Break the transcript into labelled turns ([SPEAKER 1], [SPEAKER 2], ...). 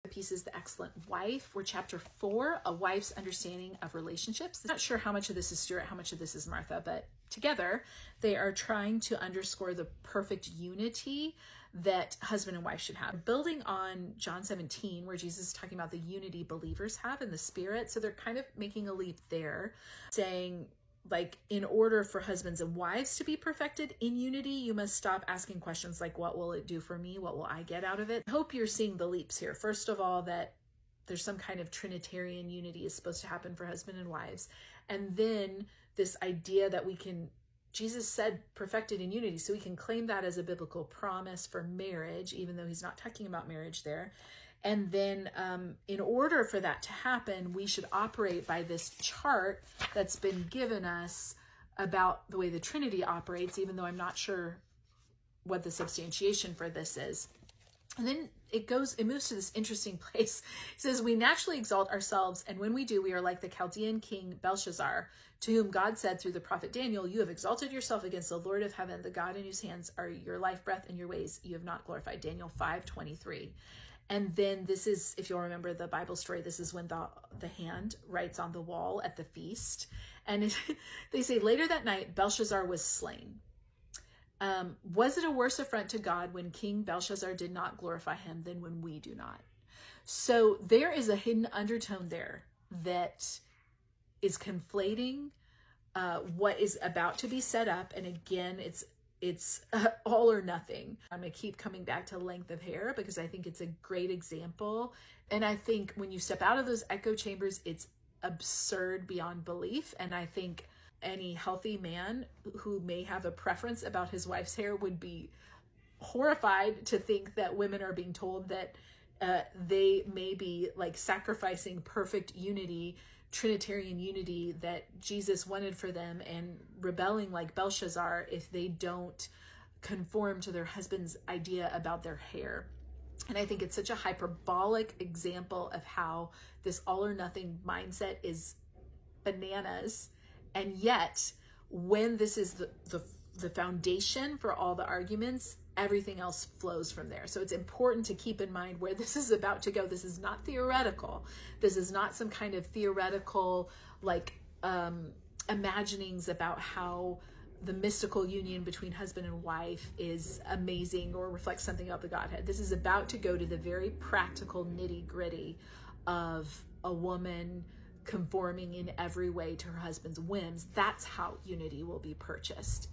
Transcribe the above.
[SPEAKER 1] The piece is The Excellent Wife, or chapter 4, A Wife's Understanding of Relationships. I'm not sure how much of this is Stuart, how much of this is Martha, but together they are trying to underscore the perfect unity that husband and wife should have. Building on John 17, where Jesus is talking about the unity believers have in the Spirit. So they're kind of making a leap there, saying, like, in order for husbands and wives to be perfected in unity, you must stop asking questions like, what will it do for me? What will I get out of it? I hope you're seeing the leaps here. First of all, that there's some kind of Trinitarian unity is supposed to happen for husband and wives. And then this idea that we can, Jesus said perfected in unity, so we can claim that as a biblical promise for marriage, even though he's not talking about marriage there. And then in order for that to happen, we should operate by this chart that's been given us about the way the Trinity operates, even though I'm not sure what the substantiation for this is. And then it moves to this interesting place. It says, we naturally exalt ourselves, and when we do, we are like the Chaldean king Belshazzar, to whom God said through the prophet Daniel, you have exalted yourself against the Lord of heaven, the God in whose hands are your life, breath, and your ways you have not glorified. Daniel 5:23. And then this is, if you'll remember the Bible story, this is when the hand writes on the wall at the feast. And they say, later that night, Belshazzar was slain. Was it a worse affront to God when King Belshazzar did not glorify him than when we do not? So there is a hidden undertone there that is conflating what is about to be set up. And again, it's all or nothing. I'm going to keep coming back to length of hair because I think it's a great example. And I think when you step out of those echo chambers, it's absurd beyond belief. And I think any healthy man who may have a preference about his wife's hair would be horrified to think that women are being told that they may be like sacrificing perfect unity, Trinitarian unity that Jesus wanted for them, and rebelling like Belshazzar if they don't conform to their husband's idea about their hair. And I think it's such a hyperbolic example of how this all or nothing mindset is bananas. And yet, when this is the foundation for all the arguments, everything else flows from there. So it's important to keep in mind where this is about to go. This is not theoretical. This is not some kind of theoretical, like, imaginings about how the mystical union between husband and wife is amazing or reflects something about the Godhead. This is about to go to the very practical nitty-gritty of a woman conforming in every way to her husband's whims. That's how unity will be purchased.